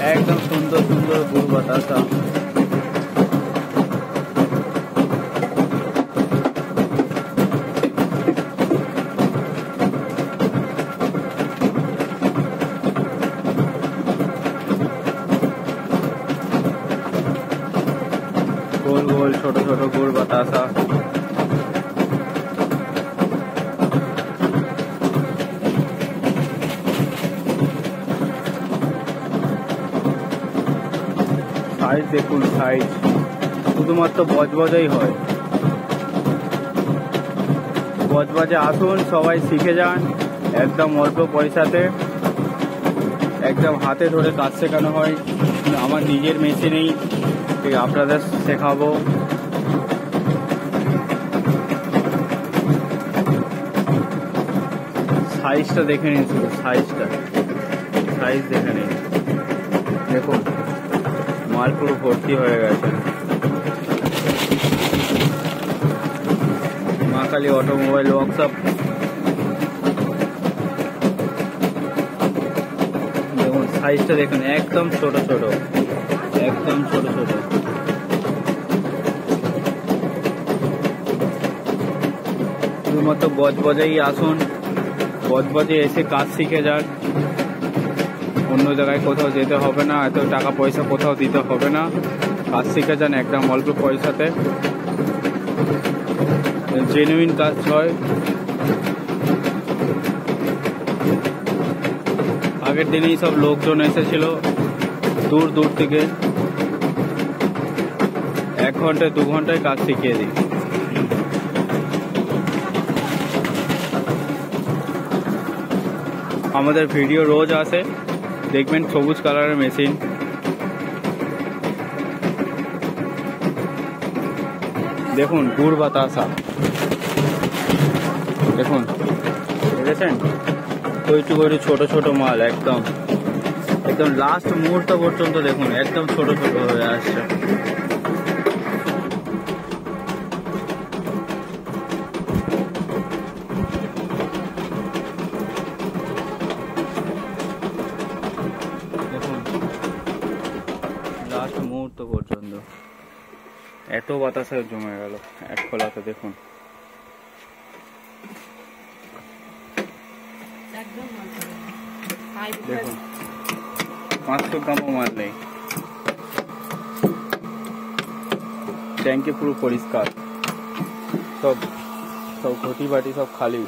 एकदम सुंदर सुंदर गुड़ बतासा। गोल गोल छोटे छोटे गुड़ बतासा। সাইজ দেখুন, সাইজ শুধুমাত্র বজবজেই হয়। বজবজে আসুন, সবাই শিখে যান একদম অল্প পয়সাতে। একদম হাতে ধরে কাজ শেখানো হয়। আমার নিজের মেশিনেই আপনাদের শেখাবো। সাইজটা দেখে নিন, শুধু সাইজটা, সাইজ দেখে নিন। দেখুন মাল পুরো ভর্তি হয়ে গেছে। মা কালী অটোমোবাইল ওয়ার্কশপ। দেখুন সাইজটা দেখুন, একদম ছোট ছোট, একদম ছোট ছোট। শুধুমাত্র বজবজেই আসুন, বজবজে এসে কাজ শিখে যান। অন্য জায়গায় কোথাও যেতে হবে না, এত টাকা পয়সা কোথাও দিতে হবে না। কাজ শিখে যান একদম অল্প পয়সাতে। জেনুইন কাজ হয়। আগের দিনেই সব লোকজন এসেছিল দূর দূর থেকে। 1 ঘন্টায় 2 ঘন্টায় কাজ শিখিয়ে দিই। আমাদের ভিডিও রোজ আসে, দেখবেন সবুজ কালারের মেশিন। দেখুন গুড় বাতাসা, দেখুন দেখেছেন কইটু কইটু ছোট ছোট মাল, একদম একদম লাস্ট মুহূর্ত পর্যন্ত দেখুন একদম ছোট ছোট হয়ে আসছে। লাস্ট মুহূর্ত পর্যন্ত এত বাতাসে জমে গেল এক খোলাতে। দেখুন দেখুন 500 গ্রামও মাল নেই। ট্যাঙ্কে পুরো পরিষ্কার, সব সব ঘটি বাটি সব খালি।